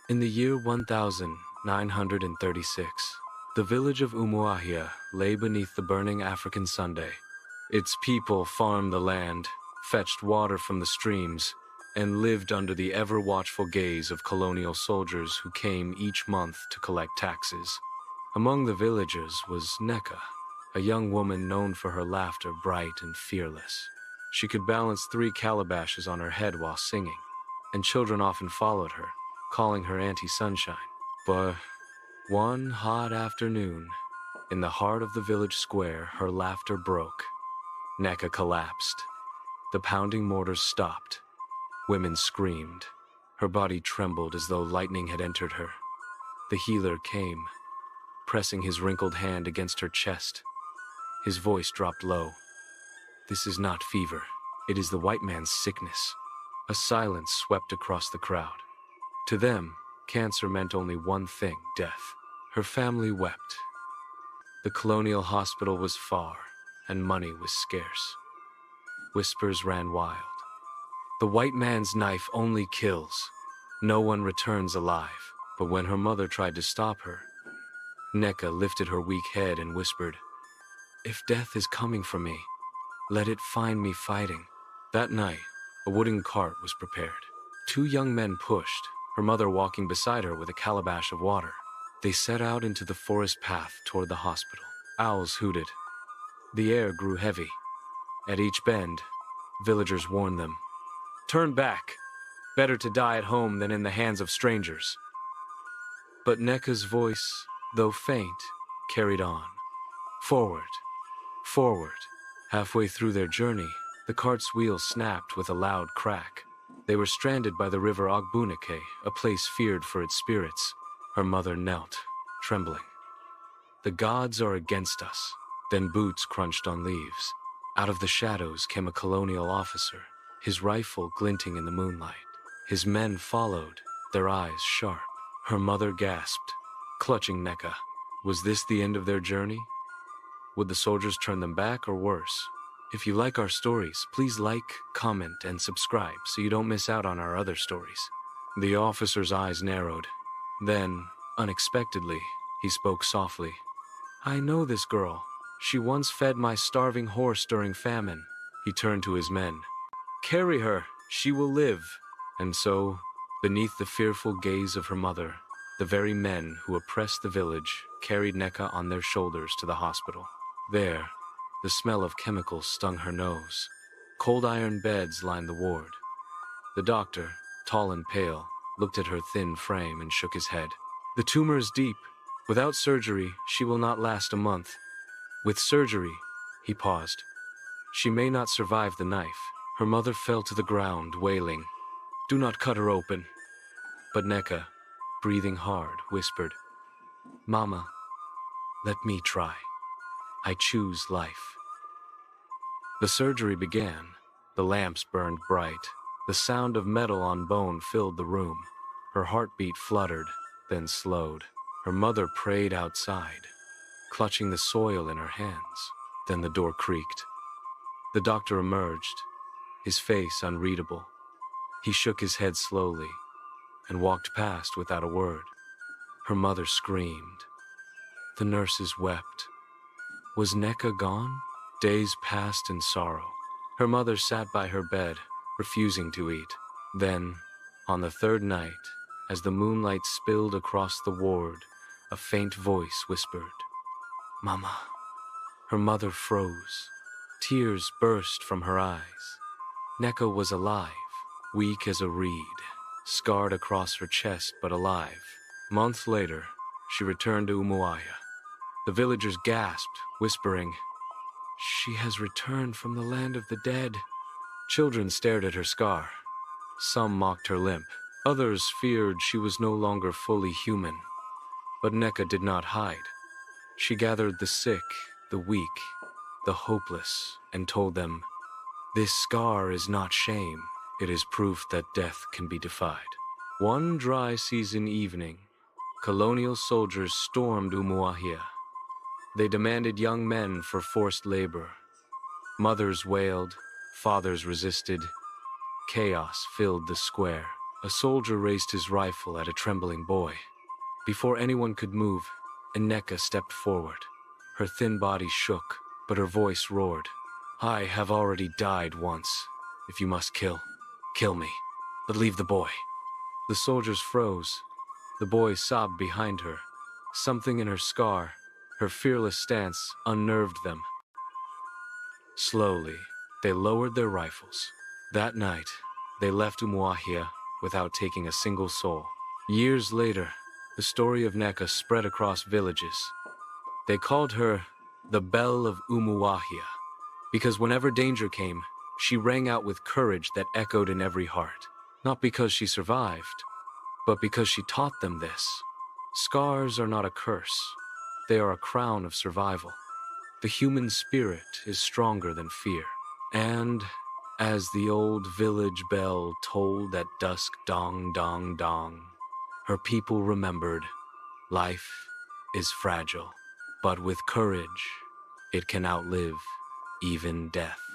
In the year 1936, the village of Umuahia lay beneath the burning African Sunday. Its people farmed the land, fetched water from the streams, and lived under the ever-watchful gaze of colonial soldiers who came each month to collect taxes. Among the villagers was Nneka, a young woman known for her laughter, bright and fearless. She could balance 3 calabashes on her head while singing, and children often followed her, calling her Auntie Sunshine. But one hot afternoon, in the heart of the village square, her laughter broke. Nneka collapsed. The pounding mortars stopped. Women screamed. Her body trembled as though lightning had entered her. The healer came, pressing his wrinkled hand against her chest. His voice dropped low. "This is not fever. It is the white man's sickness." A silence swept across the crowd. To them, cancer meant only one thing: death. Her family wept. The colonial hospital was far, and money was scarce. Whispers ran wild. The white man's knife only kills. No one returns alive. But when her mother tried to stop her, Nneka lifted her weak head and whispered, "If death is coming for me, let it find me fighting." That night, a wooden cart was prepared. 2 young men pushed, her mother walking beside her with a calabash of water. They set out into the forest path toward the hospital. Owls hooted. The air grew heavy. At each bend, villagers warned them, "Turn back. Better to die at home than in the hands of strangers." But Nneka's voice, though faint, carried on. Forward, forward. Halfway through their journey, the cart's wheels snapped with a loud crack. They were stranded by the river Ogbunike, a place feared for its spirits. Her mother knelt, trembling. "The gods are against us." Then boots crunched on leaves. Out of the shadows came a colonial officer, his rifle glinting in the moonlight. His men followed, their eyes sharp. Her mother gasped, clutching Nneka. Was this the end of their journey? Would the soldiers turn them back or worse? If you like our stories, please like, comment, and subscribe so you don't miss out on our other stories. The officer's eyes narrowed. Then, unexpectedly, he spoke softly. "I know this girl. She once fed my starving horse during famine." He turned to his men. "Carry her. She will live." And so, beneath the fearful gaze of her mother, the very men who oppressed the village carried Nneka on their shoulders to the hospital. There, the smell of chemicals stung her nose. Cold iron beds lined the ward. The doctor, tall and pale, looked at her thin frame and shook his head. "The tumor is deep. Without surgery, she will not last a month. With surgery," he paused, "she may not survive the knife." Her mother fell to the ground, wailing, "Do not cut her open." But Nneka, breathing hard, whispered, "Mama, let me try. I choose life." The surgery began. The lamps burned bright. The sound of metal on bone filled the room. Her heartbeat fluttered, then slowed. Her mother prayed outside, clutching the soil in her hands. Then the door creaked. The doctor emerged, his face unreadable. He shook his head slowly and walked past without a word. Her mother screamed. The nurses wept. Was Nneka gone? Days passed in sorrow. Her mother sat by her bed, refusing to eat. Then, on the 3rd night, as the moonlight spilled across the ward, a faint voice whispered, "Mama." Her mother froze. Tears burst from her eyes. Nneka was alive, weak as a reed, scarred across her chest but alive. Months later, she returned to Umuahia. The villagers gasped, whispering, "She has returned from the land of the dead." Children stared at her scar. Some mocked her limp. Others feared she was no longer fully human. But Nneka did not hide. She gathered the sick, the weak, the hopeless, and told them, "This scar is not shame. It is proof that death can be defied." One dry season evening, colonial soldiers stormed Umuahia. They demanded young men for forced labor. Mothers wailed, fathers resisted. Chaos filled the square. A soldier raised his rifle at a trembling boy. Before anyone could move, Nneka stepped forward. Her thin body shook, but her voice roared. I have already died once. If you must kill, kill me, but leave the boy. The soldiers froze. The boy sobbed behind her. Something in her scar, her fearless stance, unnerved them. Slowly, they lowered their rifles. That night, they left Umuahia without taking a single soul. Years later, the story of Nneka spread across villages. They called her the Belle of Umuahia, because whenever danger came, she rang out with courage that echoed in every heart. Not because she survived, but because she taught them this. Scars are not a curse. They are a crown of survival. The human spirit is stronger than fear. And as the old village bell tolled at dusk, dong, dong, dong, her people remembered, life is fragile, but with courage, it can outlive even death.